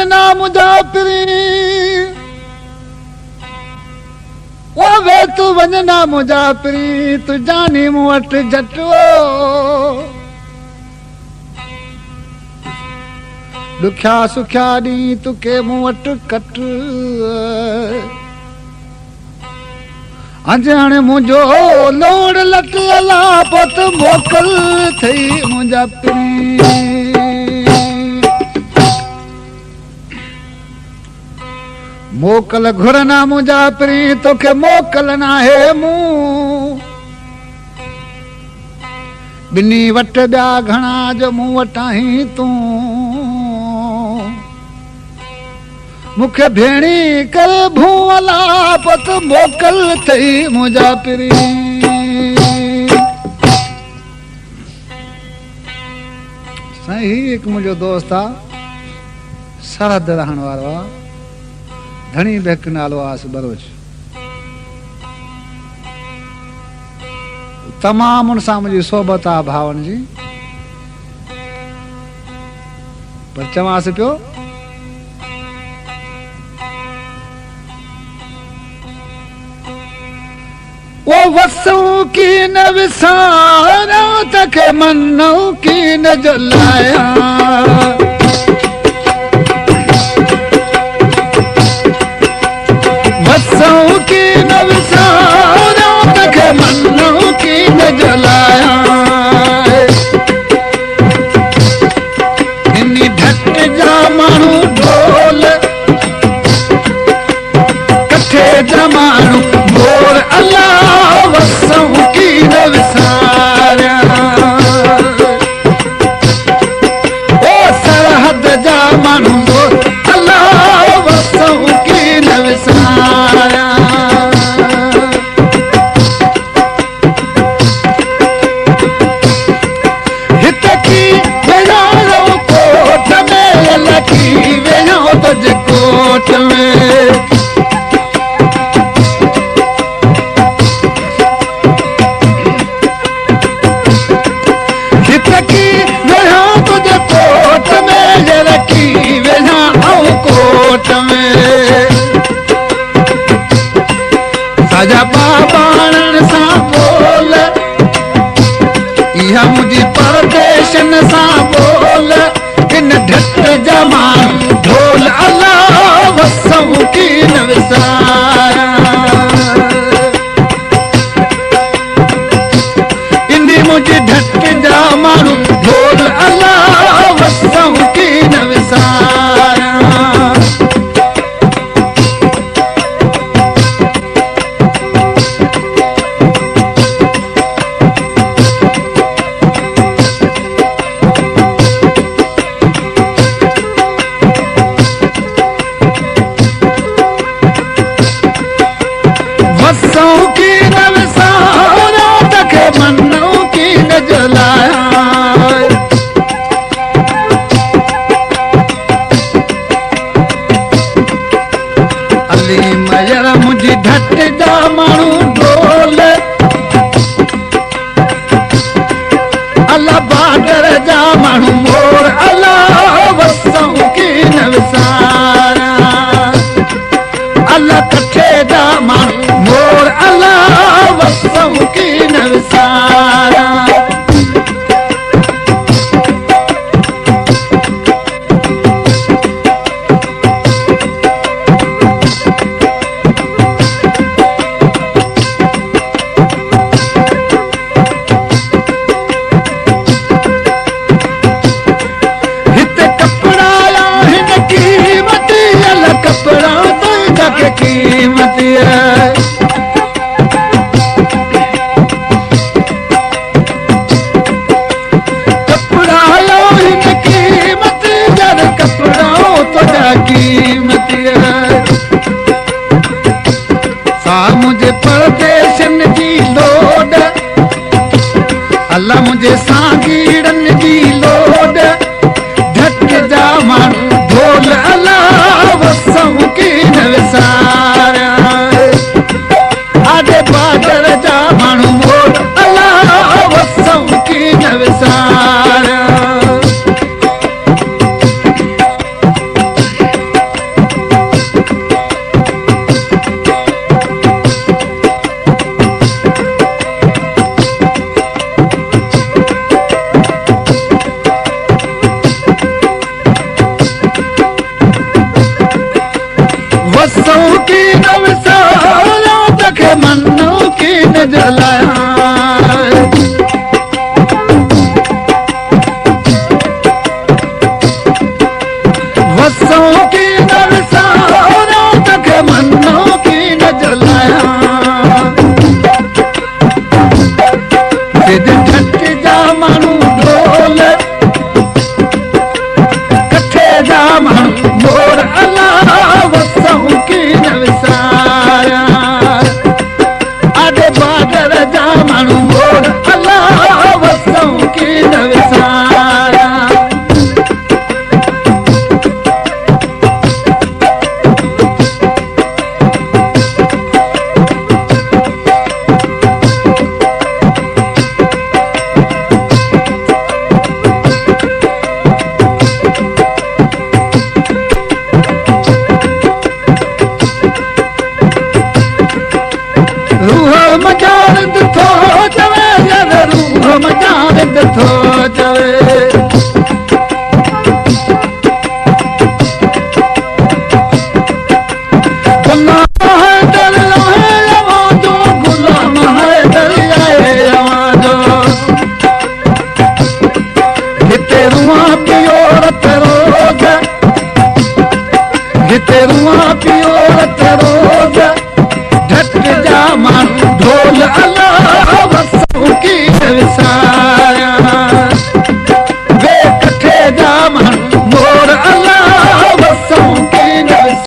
वंजना मुजाफिरी ओ वे तू वंजना मुजाफिरी तू जानी मूं वटि झटो दुख्या सुख्या डी तुके मूं वटि कट अज हाणे मुंहिंजो लोड़ लट अला पुत मोकल थई मुजाफिरी मोकल घुरना मुजाफिरी तोखे मोकल नाहे मूं बिनी वट ॿिया घणा जो मूं वटि आहीं तूं मूंखे भेणी करे भूं अला पुत मोकल थई मुजाफिरी साईं हिकु मुंहिंजो दोस्त आहे सरहद रहण वारो आहे धणी बेक नालो आहे बरोच तमामु उन सां मुंहिंजी सोबत आहे भावनि जी पर चवांसि पियो वो वसऊं की न विसारा तखे मनऊं की न जलाया वसऊं की न विसारा तखे मनऊं की न जलाया इन्ही ढट जा माण्हू ढोल कठे जा माण्हू मोर अल्लाह वसऊं की न विसारिया ओ सरहद जा माण्हू मोर अल्लाह वसऊं की न विसारिया हित की वेझो कोट में लकी वेझो तुझ कोट में साजा बाबाणन सां बोल इहा मुंहिंजी परदेशन सां बोल किन ढट जा माण्हू ढोल अल्लाह वसऊं की न विसारिया इंदी मुंहिंजी ढट जा माण्हू ढोल अल्लाह वसऊं की न विसारिया की न विसारिया तखे मनु की न जलाया वसों की न विसारिया तखे मनु की न जलाया सिध ठट जा माण्हू ढोल कथे जा माण्हू मोर अला वसों की न विसारिया आॾे बादर जा माण्हू मोर अला वसों की न विसारिया रूह मजारद थो चवे जद रूह मजारद थो चवे गुलाम हैदर लाहे आवाज़ो गुलाम हैदर लाहे आवाज़ो हिते रूहां पियो रत रोज़ हिते रूहां पियो